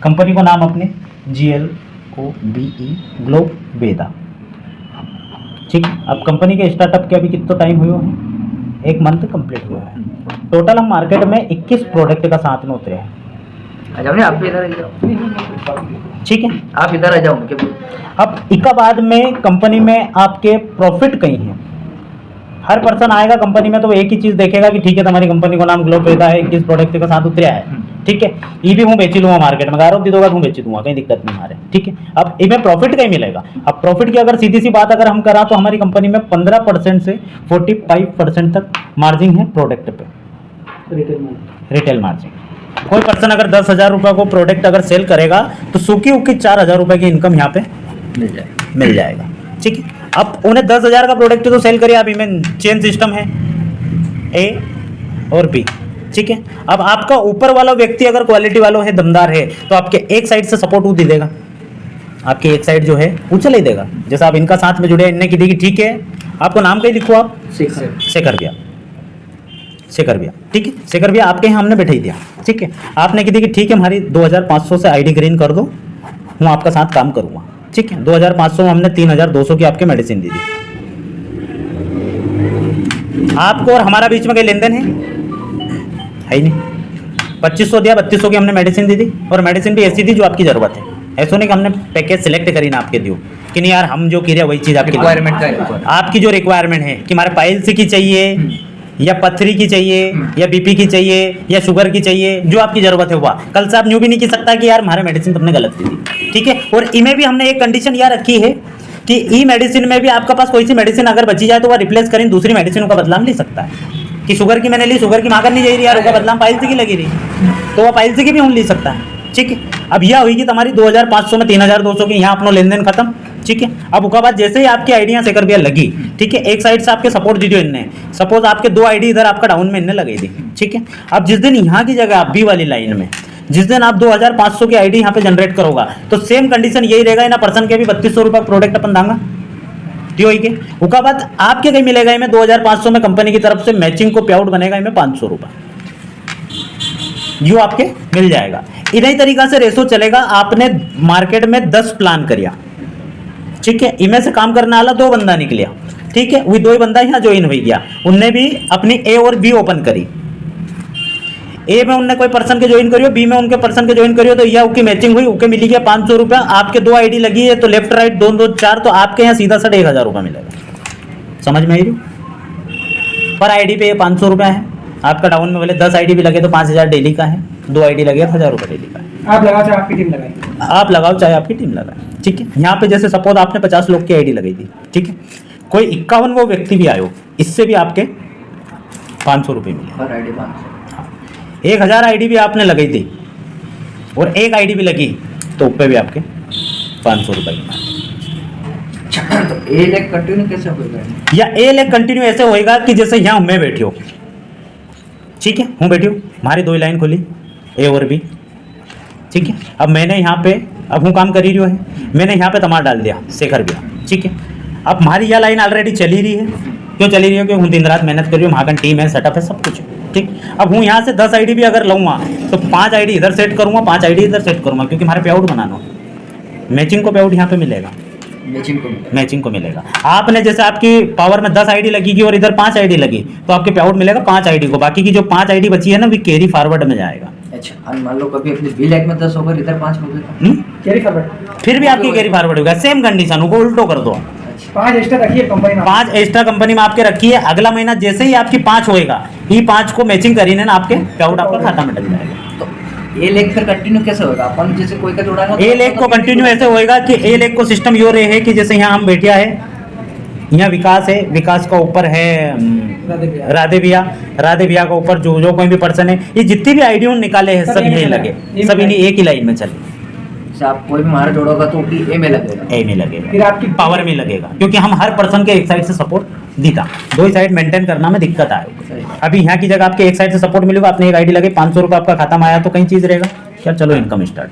Company को नाम अपने GLOBE ग्लोब वेदा। ठीक, अब कंपनी के स्टार्टअप के अभी कितना टाइम हुआ है? 1 मंथ कंप्लीट हुआ है। टोटल हम मार्केट में 21 प्रोडक्ट का साथ में उतरे हैं। आप भी इधर आ जाओ। ठीक है, आप इधर आ जाओ उनके। अब इकाबाद में कंपनी में आपके प्रॉफिट कहीं है। हर पर्सन आएगा कंपनी में तो एक ही चीज़ देखेगा कि ठीक है तुम्हारी कंपनी को नाम ग्लोब वेदा है, 21 प्रोडक्ट का साथ उतरा है। ठीक है, ये भी हूँ बेची लूँगा मार्केट में, गारंटी दी दोगा हूँ बेची दूंगा, कहीं दिक्कत नहीं हमारे। ठीक है, अब इनमें प्रॉफिट कहीं मिलेगा। अब प्रॉफिट की अगर सीधी सी बात अगर हम करा तो हमारी कंपनी में 15% से 45% तक मार्जिन है प्रोडक्ट पे, रिटेल मार्जिन। कोई पर्सन अगर 10,000 रुपये को प्रोडक्ट अगर सेल करेगा तो सूखी उकी 4,000 रुपये की इनकम यहाँ पे मिल जाएगा। ठीक है, अब उन्हें 10,000 का प्रोडक्ट तो सेल करिए। अभी में चेन सिस्टम है A और B। ठीक है, अब आपका ऊपर वाला व्यक्ति अगर क्वालिटी वालों है, दमदार है, तो आपके एक साइड से सपोर्ट वो दे देगा, आपकी एक साइड जो है वो चले देगा। जैसा आप इनका साथ में जुड़े, इनने की देखी ठीक है, आपको नाम कहीं लिखो आप शेखर भैया, शेखर भैया। ठीक है, शेखर भैया आपके यहाँ हमने बैठा ही दिया। ठीक है, आपने की देखी ठीक है, हमारी 2,500 से ID ग्रीन कर दो, मैं आपका साथ काम करूँगा। ठीक है, 2,500 में हमने 3,200 की आपके मेडिसिन दी थी। आपको और हमारा बीच में कोई लेन देन है ही नहीं। 2,500 दिया, 3,200 की हमने मेडिसिन दी थी, और मेडिसिन भी ऐसी थी जो आपकी ज़रूरत है। ऐसा नहीं कि हमने पैकेज सिलेक्ट करी ना आपके दियो कि नहीं यार हम जो कह रहे वही चीज़ आपकी रिक्वायरमेंट है, आपकी जो रिक्वायरमेंट है कि हमारे पाइल्स की चाहिए या पथरी की चाहिए या BP की चाहिए या शुगर की चाहिए, जो आपकी ज़रूरत है हुआ। कल से आप न्यू भी नहीं कह सकता कि यार हमारे मेडिसिन तुमने गलत दी थी। ठीक है, और इनमें भी हमने एक कंडीशन यह रखी है कि ई मेडिसिन में भी आपके पास कोई सी मेडिसिन अगर बची जाए तो वह रिप्लेस करें दूसरी मेडिसिन का बदलाव ले सकता है। कि शुगर की मैंने ली, शुगर की मांगन नहीं जा रही यार, उसका बदलाव पाइल्स की लगी रही, तो वह पाइल्स की भी हम ले सकता है। ठीक है, अब यह हुई कि तुम्हारी 2,500 में 3,200 की यहाँ अपना लेन देन खत्म। ठीक है, अब उसके बाद जैसे ही आपकी आइडिया शेखर भैया लगी, ठीक है, एक साइड से आपके सपोर्ट दी जो इनने, सपोज आपके 2 ID इधर आपका डाउन में इनने लगाई दी। ठीक है, अब जिस दिन यहाँ की जगह आप B वाली लाइन में जिस दिन आप 2,500 की ID यहाँ पे जनरेट करोगा तो सेम कंडीशन यही रहेगा, ना पर्सन के भी 3,200 रुपये प्रोडक्ट अपन दांगा के उसका बाद आपके कहीं मिलेगा इनमें 2,500 में कंपनी की तरफ से मैचिंग को पे आउट बनेगा इनमें 500 रुपये जो आपके मिल जाएगा। इन्हीं तरीका से रेशो चलेगा। आपने मार्केट में 10 प्लान करिया, ठीक है, इनमें से काम करने वाला 2 बंदा निकलिया। ठीक है, वही 2 ही बंदा यहाँ ज्वाइन हो गया, उनने भी अपनी A और B ओपन करी। A में उनने कोई पर्सन के ज्वाइन करियो, B में उनके पर्सन के ज्वाइन करियो, तो यह उसकी मैचिंग हुई, उसके मिली गया 500 रुपया। आपके 2 ID लगी है तो लेफ्ट राइट 2 2 4, तो आपके यहाँ सीधा साढ़े 1,000 रुपया मिलेगा। समझ में आई रही? पर ID पे ये 500 रुपया है। आपका डाउन में बोले 10 ID भी लगे तो 5,000 डेली का है, 2 ID लगे 1,000 रुपये डेली का है। आप लगाओ चाहे आपकी टीम लगाए, आप लगाओ चाहे आपकी टीम लगाए। ठीक है, यहाँ पे जैसे सपोज आपने 50 लोग की ID लगाई थी, ठीक है, कोई 51 वो व्यक्ति भी आयो, इससे भी आपके 500 रुपये मिले। पर ID 500। 1,000 ID भी आपने लगाई थी और एक ID भी लगी तो उस पर भी आपके 500 रुपये की। तो A लेग कंटिन्यू कैसे होगा? या A लेग कंटिन्यू ऐसे होएगा कि जैसे यहाँ मैं बैठी हो, ठीक है, हूँ बैठी हूँ, हमारी 2 लाइन खुली A और B। ठीक है, अब मैंने यहाँ पे अब हूँ काम कर ही रही है, मैंने यहाँ पे तमार डाल दिया शेखर भैया। ठीक है, अब हमारी यह लाइन ऑलरेडी चली रही है। क्यों चली रही है? क्योंकि हूँ दिन रात मेहनत कर रही हूँ, वहाँ का टीम है, सेटअप है, सब कुछ है। ठीक, अब हूँ यहाँ से 10 ID भी अगर लूँगा तो 5 ID इधर सेट करूँगा, 5 ID इधर सेट करूँगा, क्योंकि हमारे पे आउट बनाना, मैचिंग को पे आउट यहाँ पे मिलेगा, मैचिंग को मिलेगा। आपने जैसे आपकी पावर में 10 ID लगेगी और इधर 5 ID लगी तो आपके पे आउट मिलेगा 5 ID को, बाकी की जो 5 ID बची है ना वो कैरी फॉरवर्ड में जाएगा। अच्छा, मान लो कभी अपनी B लेग में 10 होगा, इधर 5 हो गए, कैरी फॉरवर्ड, फिर भी आपकी कैरी फॉरवर्ड होगा। सेम कंडीशन को उल्टो कर दो। 5 एक्स्ट्रा रखिए कंपनी में, 5 एक्स्ट्रा कंपनी में आपके रखी है। अगला महीना जैसे ही आपकी 5 होएगा, ये 5 को मैचिंग करीने ना आपके पे आउट आपका खाता में डल जाएगा। तो A लेग फिर कंटिन्यू कैसे होगा? अपन जैसे कोई का जोड़ा A लेग को कंटिन्यू ऐसे होएगा कि A लेग को सिस्टम यो रहे है कि जैसे यहाँ हम बैठिया है, यहाँ विकास है, विकास का ऊपर है राधे भैया, राधे भैया का ऊपर जो कोई भी पर्सन है, ये जितनी भी आइडिया निकाले हैं सब यही लगे, सब इन्हीं एक ही लाइन में चले। आप कोई भी मार जोड़ोगा तो A में लगेगा, A में लगेगा, फिर आपकी पावर में लगेगा, क्योंकि हम हर पर्सन के एक साइड से सपोर्ट दीता, 2 ही साइड मेंटेन करना में दिक्कत आए। अभी यहाँ की जगह आपके एक साइड से सपोर्ट मिलेगा, अपने एक ID लगे 500 रुपये आपका खाता में आया तो कहीं चीज़ रहेगा क्या? चलो इनकम स्टार्ट।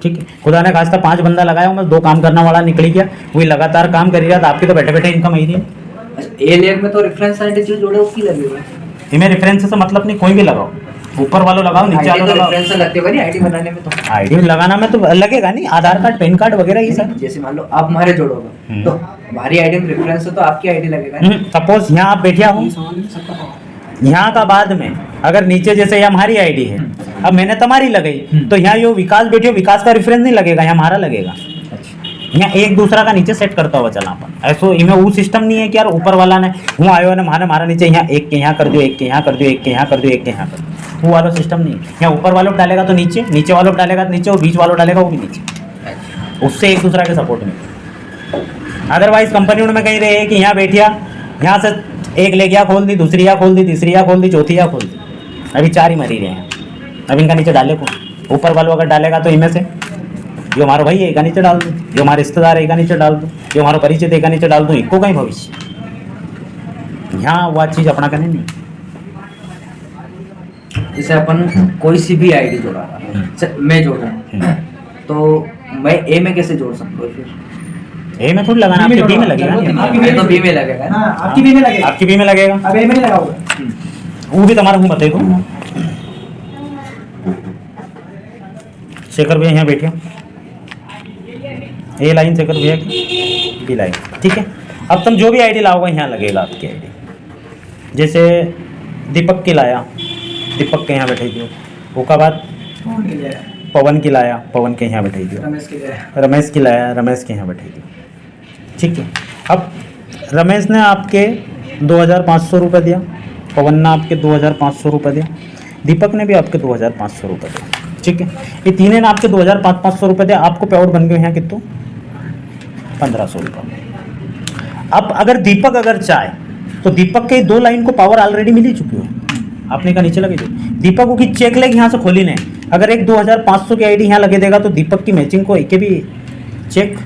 ठीक है, खुदा ने खास्ता 5 बंदा लगाया हूँ मैं, 2 काम करने वाला निकल गया, वही लगातार काम कर रहा था, आपकी तो बैठे बैठे इनकम आई थी। A लेग में तो रेफरेंस ID जो जोड़े उसकी लगेगा, इनमें रेफरेंस से मतलब नहीं, कोई भी लगाओ, ऊपर वालों लगाओ, नीचे आईडी वालों तो लगाओ। रेफरेंस लगते हुए नहीं आईडी बनाने में तो। आईडी लगाना में तो लगेगा नहीं, आधार कार्ड, पैन कार्ड वगैरह ये सब। जैसे मान लो आप हमारे जोड़ोगे तो हमारी आईडी में रेफरेंस है तो आपकी आईडी लगेगा ना। सपोज यहाँ आप बैठिया हो, यहाँ का बाद में अगर नीचे जैसे ये हमारी आईडी है, अब मैंने तुम्हारी लगाई तो यहाँ यो विकास बैठियो, विकास का रेफरेंस नहीं लगेगा, यहाँ हमारा लगेगा। यहाँ एक दूसरा का नीचे सेट करता हुआ चला अपन, ऐसो इनमें वो सिस्टम नहीं है कि यार ऊपर वाला ने हूँ आयो ने मारा नीचे यहाँ एक के यहाँ कर दियो, एक के यहाँ कर दियो, एक के यहाँ कर दियो, एक के यहाँ कर दियो, वो वाला सिस्टम नहीं है। यहाँ ऊपर वालों डालेगा तो नीचे, नीचे वालों डालेगा तो नीचे, और बीच वालों डालेगा वो भी नीचे, उससे एक दूसरा के सपोर्ट में। अदरवाइज कंपनी में कहीं रहे कि यहाँ बैठिया, यहाँ से एक ले गया खोल दी, दूसरी या खोल दी, तीसरी या खोल दी, चौथी या खोल दी, अभी 4 ही मरी रहे हैं। अब इनका नीचे डाले को ऊपर वालों अगर डालेगा तो इनमें से जो हमारा भाई है एक नीचे डाल दूँ, जो हमारे रिश्तेदार है एक नीचे डाल दूँ, जो हमारा परिचित है एक नीचे डाल दूँ, इनको कहीं भविष्य यहाँ वह चीज़ अपना करने नहीं। जैसे अपन कोई सी भी आईडी जोड़ा रहा, मैं जोड़ रहा हूँ तो मैं ए में कैसे जोड़ सकता हूँ फिर? ए में थोड़ी लगाना, आपके बी में लगेगा ना। आपकी तो बी में लगेगा ना। हाँ, आपकी बी में लगेगा। आपकी बी में लगेगा, अब ए में नहीं लगाओगे। वो भी तुम्हारा हूँ बताइए को शेखर भैया यहाँ बैठिए, ए लाइन शेखर भैया की, बी लाइन, ठीक है। अब तुम जो भी आईडी लाओगे यहाँ लगेगा आपकी आईडी। जैसे दीपक की लाया, दीपक के यहाँ बैठे दियो, वो का बाद कौन के लिए? पवन की लाया, पवन के यहाँ बैठे दियो, रमेश के लिए। रमेश की लाया, रमेश के यहाँ बैठे दियो, ठीक है। अब रमेश ने आपके 2,500 रुपये दिया, पवन ने आपके 2,500 रुपये दिया, दीपक ने भी आपके 2,500 रुपये दिया, ठीक है। ये तीनों ने आपके 2,500 रुपये दिया, आपको पे आउट बन गए यहाँ कितने 1,500 रुपये। अब अगर दीपक अगर चाहे तो दीपक के 2 लाइन को पावर ऑलरेडी मिल ही चुकी है, आपने का नीचे लगे दो, दीपक को की चेक लेग यहाँ से खोली ने, अगर एक 2,500 की आईडी यहाँ लगे देगा तो दीपक की मैचिंग को एक भी चेक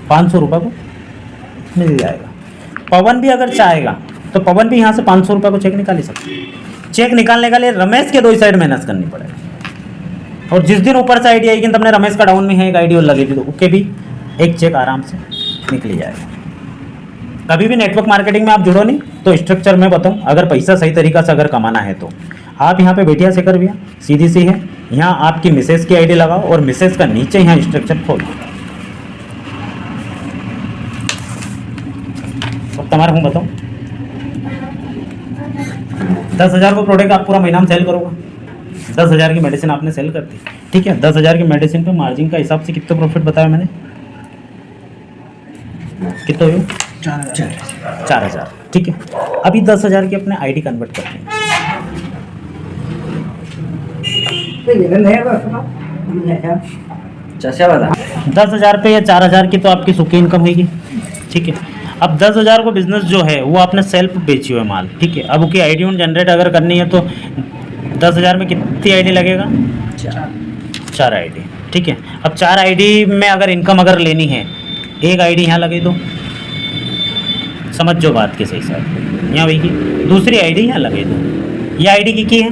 500 रुपये को मिल जाएगा। पवन भी अगर चाहेगा तो पवन भी यहाँ से 500 रुपये को चेक निकाल ही सकते हैं। चेक निकालने के लिए रमेश के 2 साइड मेहनत करनी पड़ेगी, और जिस दिन ऊपर से आईडी आएगी तुमने रमेश का डाउन में है एक आईडी और लगेगी तो उसके भी एक चेक आराम से निकल जाएगा। कभी भी नेटवर्क मार्केटिंग में आप जुड़ो नहीं तो स्ट्रक्चर में बताऊं, अगर पैसा सही तरीका से अगर कमाना है तो आप यहाँ पे बैठिया शेखर भैया, सीधी सी है, यहाँ आपकी मिसेज की आईडी लगाओ और मिसेज का नीचे यहाँ स्ट्रक्चर खोल दो। अब तुम्हारा हूँ बताओ 10,000 को प्रोडक्ट आप पूरा महीना में सेल करोगे, 10,000 की मेडिसिन आपने सेल कर दी, ठीक है। 10,000 की मेडिसिन पे मार्जिन का हिसाब से कितना प्रॉफिट बताया मैंने, कितना हुआ 4,000, ठीक है। अभी 10,000 की अपने आईडी कन्वर्ट करते हैं, चचा वाला 10,000 पे या 4,000 की तो आपकी सुखी इनकम होगी, ठीक है। अब 10,000 को बिजनेस जो है वो आपने सेल्फ बेची हुए माल, ठीक है। अब उसकी आईडी जनरेट अगर करनी है तो 10,000 में कितनी आईडी लगेगा, 4 आईडी, ठीक है। अब 4 आईडी में अगर इनकम अगर लेनी है, एक आईडी यहाँ लगे दो, समझ जो बात के सही साथ यहाँ वही, दूसरी आईडी यहाँ लगे दो, ये आईडी की है,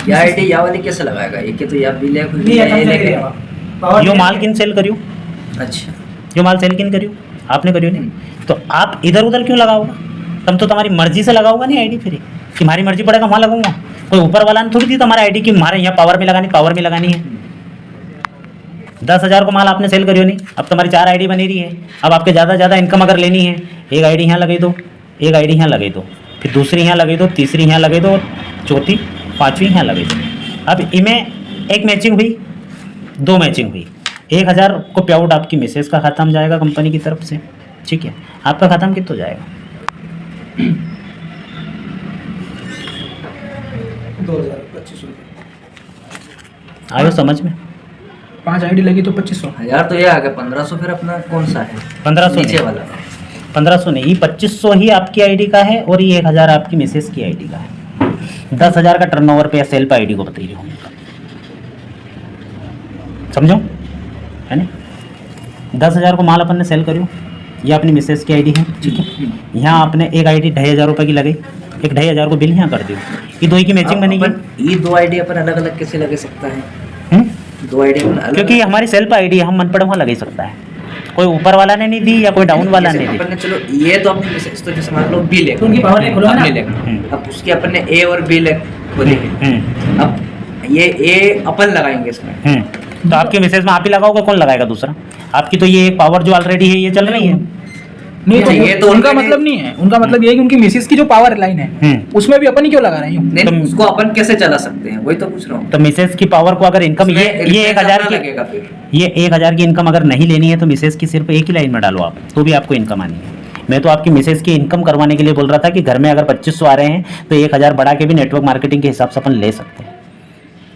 ये आईडी या वाली कैसे लगाएगा, एक तो या बिल नहीं है, कम से कम यो माल किन सेल करियो, अच्छा जो माल सेल किन करियो, आपने करियो नहीं, तो आप इधर उधर क्यों लगाओगे, तब तो तुम्हारी मर्जी से लगाओगा नहीं आईडी, फिर कि हमारी मर्जी पड़ेगा वहाँ लगाऊंगा, कोई ऊपर वाला ने थोड़ी दी तुम्हारी आईडी की हमारे यहाँ पावर में लगानी है। 10,000 को माल आपने सेल करियो नहीं, अब तुम्हारी 4 आईडी बनी रही है, अब आपके ज़्यादा ज़्यादा इनकम अगर लेनी है, एक आईडी यहाँ लगे दो, एक आईडी यहाँ लगे दो, फिर दूसरी यहाँ लगे दो, तीसरी यहाँ लगे दो, चौथी 5वीं यहाँ लगे दो। अब इनमें एक मैचिंग हुई, 2 मैचिंग हुई, 1,000 को पे आउट आपकी मिसेज का खाता में जाएगा कंपनी की तरफ से, ठीक है। आपका खाता में कितना जाएगा, 2,025 आयो समझ में, 5 आईडी लगी तो 2500। 1,000 तो ये आ गया, 1500 फिर अपना कौन सा है, 1500 नीचे नहीं, वाला 1500 नहीं, ये 2500 ही आपकी आईडी का है और ये 1,000 आपकी मिसेज की आईडी का है। 10,000 का टर्नओवर पे या सेल पे आईडी को बता रही हूँ, समझो है ना। 10,000 को माल अपन ने सेल करियो, ये अपनी मिसेज की आईडी है, ठीक है। यहाँ आपने एक आईडी 2,500 रुपये की लगी, एक 2,500 को बिल यहाँ कर दियो, ये 2 की मैचिंग बनेगी। ये 2 आईडी अपन अलग अलग कैसे लगे सकता है, 2 आईडी अपन अलग, क्योंकि हमारी सेल्फ आईडी हम मन पड़े वहाँ लग ही सकता है, कोई ऊपर वाला ने नहीं दी या कोई डाउन वाला ने दी। अपन ने चलो ये तो अपनी मिसेज तो जैसे मान लो बी ले उनकी पावर नहीं खोलो ना। अब उसकी अपन ने ए और बी ले खोली, अब ये अपन लगाएंगे इसमें। तो आपकी मिसेज में आप ही लगाओगे, कौन लगाएगा दूसरा? आपकी तो ये एक पावर जो ऑलरेडी है ये चल रही है। नहीं तो ये तो उनका already- मतलब नहीं है, उनका मतलब ये है कि उनकी मिसेस की जो पावर लाइन है उसमें भी अपन ही क्यों लगा रहे हैं? नहीं, उसको अपन कैसे चला सकते हैं, वही तो पूछ रहा हूँ। तो मिसेज की पावर को अगर इनकम ये 1000 की लगेगा फिर। ये 1000 की इनकम अगर नहीं लेनी है तो मिसेज की सिर्फ एक ही लाइन में डालो आप, तो भी आपको इनकम आनी है। मैं तो आपकी मिसेज की इनकम करवाने के लिए बोल रहा था कि घर में अगर 2500 आ रहे हैं तो 1000 बढ़ा के भी नेटवर्क मार्केटिंग के हिसाब से अपन ले सकते हैं।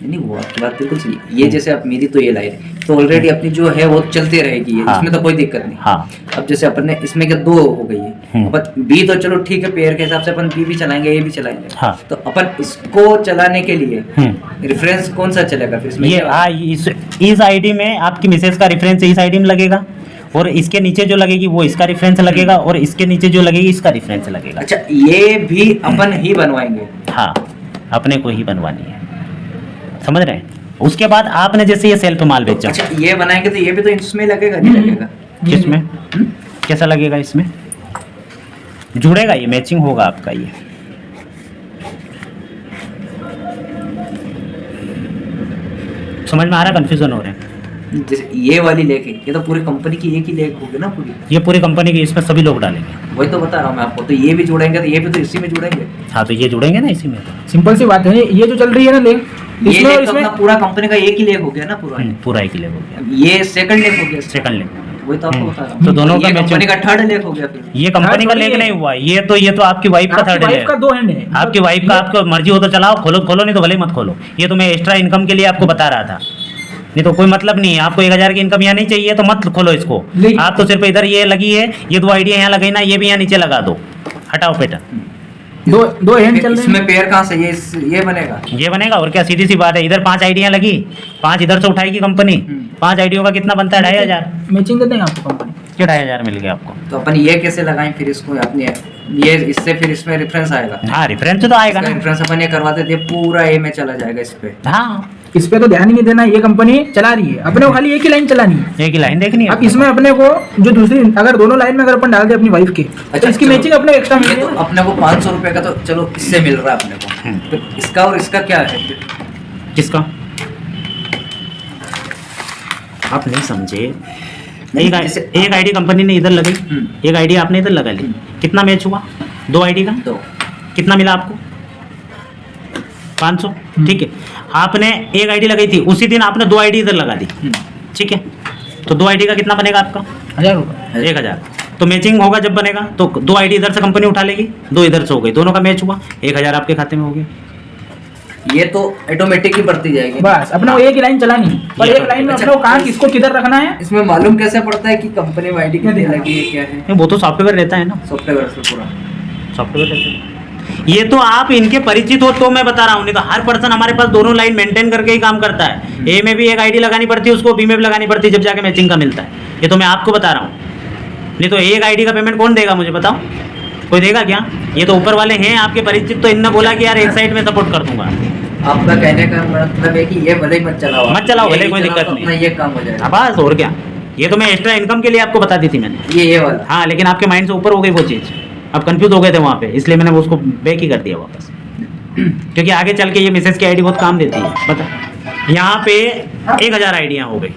नहीं, वो आपकी बात बिल्कुल सही है। ये जैसे आप मेरी तो ये लाइन है तो ऑलरेडी अपनी जो है वो चलती रहेगी, हाँ। इसमें तो कोई दिक्कत नहीं। हाँ। अब जैसे अपन ने इसमें क्या 2 हो गई है, अपन बी तो चलो ठीक है, पेयर के हिसाब से अपन बी भी चलाएंगे, ए भी चलाएंगे। हाँ। तो अपन इसको चलाने के लिए रेफरेंस कौन सा चलेगा फिर इसमें? ये इस आईडी में आपकी मिसेज का रेफरेंस इस आईडी में लगेगा, और इसके नीचे जो लगेगी वो इसका रेफरेंस लगेगा, और इसके नीचे जो लगेगी इसका रेफरेंस लगेगा। अच्छा, ये भी अपन ही बनवाएंगे? हाँ, अपने को ही बनवानी है, समझ रहे हैं? उसके बाद आपने जैसे ये सेल्फ माल बेचा। अच्छा, ये बनाएंगे तो ये भी तो इसमें लगेगा, नहीं लगेगा? किसमें? कैसा लगेगा इसमें? जुड़ेगा, ये मैचिंग होगा आपका। ये समझ में आ रहा है? कंफ्यूजन हो रहे हैं? जैसे ये वाली लेके, ये तो पूरी कंपनी की एक ही लेक होगी ना पूरी? ये पूरी कंपनी की, इसमें सभी लोग डालेंगे। वही तो बता रहा हूँ मैं आपको। तो ये भी जोड़ेंगे तो ये भी तो इसी में जुड़ेंगे। हाँ, तो ये जुड़ेंगे ना इसी में। सिंपल सी बात है, ये जो चल रही है ना लेग, ये इसमें लेक और तो इसमें अपना पूरा कंपनी का एक ही लेक हो गया ना पूरा। पूरा एक ही लेग हो गया, ये सेकंड लेक हो गया। Second leg. वही तो आपको बता रहा हूँ। तो दोनों का ये मैचिंग। कंपनी का थर्ड लेक हो गया फिर। ये कंपनी का थोड़ी लेग है। नहीं हुआ, ये तो आपकी वाइफ का आपकी थर्ड वाइफ है। का 2 हैंड है। आपकी वाइफ का, आपको मर्जी हो तो चलाओ, खोलो नहीं तो भले मत खोलो। ये तो मैं एक्स्ट्रा इनकम के लिए आपको बता रहा था, नहीं तो कोई मतलब नहीं है। आपको 1000 की इनकम यहाँ नहीं चाहिए तो मत खोलो इसको। नहीं। आप तो सिर्फ इधर ये लगी है, ये 2 आइडिया यहाँ लगाई ना, ये भी यहाँ नीचे लगा दो, हटाओ पैटर्न। दो हैंड चल रहे हैं। इसमें पेयर कहाँ से ये बनेगा? ये बनेगा, और क्या, सीधी सी बात है। इधर 5 आइडिया लगी, 5 इधर से उठाएगी कंपनी। 5 आइडियो का कितना बनता है? 2500। मैचिंग दे देंगे आपको कंपनी। क्या 2500 मिल गया आपको? तो अपन ये कैसे लगाएं फिर इसको अपने? ये इससे फिर इसमें रेफरेंस आएगा। हाँ, रेफरेंस तो आएगा ना। रेफरेंस अपन ये करवा देते, पूरा ए में चला जाएगा इस पे। हाँ, इस पे तो ध्यान ही नहीं देना, ये कंपनी चला रही है, अपने को खाली एक ही लाइन चलानी है। एक ही लाइन देखनी है। अब इसमें अपने को जो दूसरी, अगर दोनों लाइन में अगर अपन डाल दे अपनी वाइफ के, तो अच्छा, इसकी चलो। मैचिंग अपने एक्स्ट्रा ये तो मिलेगी। अपने को 500 रुपए का तो चलो इससे मिल रहा है अपने को। तो इसका और इसका क्या है फिर? किसका? आप नहीं समझे। एक आईडी कंपनी ने इधर लगाई, एक आईडी आपने इधर लगा ली, कितना मैच हुआ? 2 आईडी का तो कितना मिला आपको? 500। ठीक है, आपने एक आईडी लगाई थी, उसी दिन आपने 2 आईडी इधर लगा दी। ठीक है, तो 2 आईडी का कितना बनेगा आपका? 1000 रुपये। 1000। तो मैचिंग होगा जब बनेगा तो 2 आईडी इधर से कंपनी उठा लेगी, 2 इधर से हो गई, दोनों का मैच हुआ, 1000 आपके खाते में हो गया। ये तो ऑटोमेटिक ही बढ़ती जाएगी। बस अपने को एक ही लाइन चलानी है, पर एक लाइन में अपने को कहाँ किसको किधर रखना है। इसमें मालूम कैसे पड़ता है कि कंपनी में आईडी कितनी लगी है, क्या है? नहीं, वो तो सॉफ्टवेयर रहता है ना, सॉफ्टवेयर से पूरा सॉफ्टवेयर रहता है। ये तो आप इनके परिचित हो तो मैं बता रहा हूँ, नहीं तो हर पर्सन हमारे पास दोनों लाइन मेंटेन करके ही काम करता है। ए में भी एक आईडी लगानी पड़ती है उसको, बी में भी लगानी पड़ती है, जब जाके मैचिंग का मिलता है। ये तो मैं आपको बता रहा हूँ, नहीं तो एक आईडी का पेमेंट कौन देगा मुझे बताओ? कोई देगा क्या? ये तो ऊपर वाले हैं आपके परिचित, तो इनने बोला कि यार एक साइड में सपोर्ट कर दूंगा। आपका कहने का मतलब है कि ये भले ही मत चलाओ, मत चलाओ, भले ये कोई चलाओ दिक्कत तो नहीं। अपना ये काम हो जाएगा। बस, और क्या। ये तो मैं एक्स्ट्रा इनकम के लिए आपको बता दी थी मैंने। ये वाला। हाँ, लेकिन आपके माइंड से ऊपर हो गई वो चीज़, अब कंफ्यूज हो गए थे वहाँ पे, इसलिए मैंने उसको बैक ही कर दिया वापस। क्योंकि आगे चल के ये मैसेज की आईडी बहुत काम देती है। बता, यहाँ पे 1000 आईडियाँ हो गई,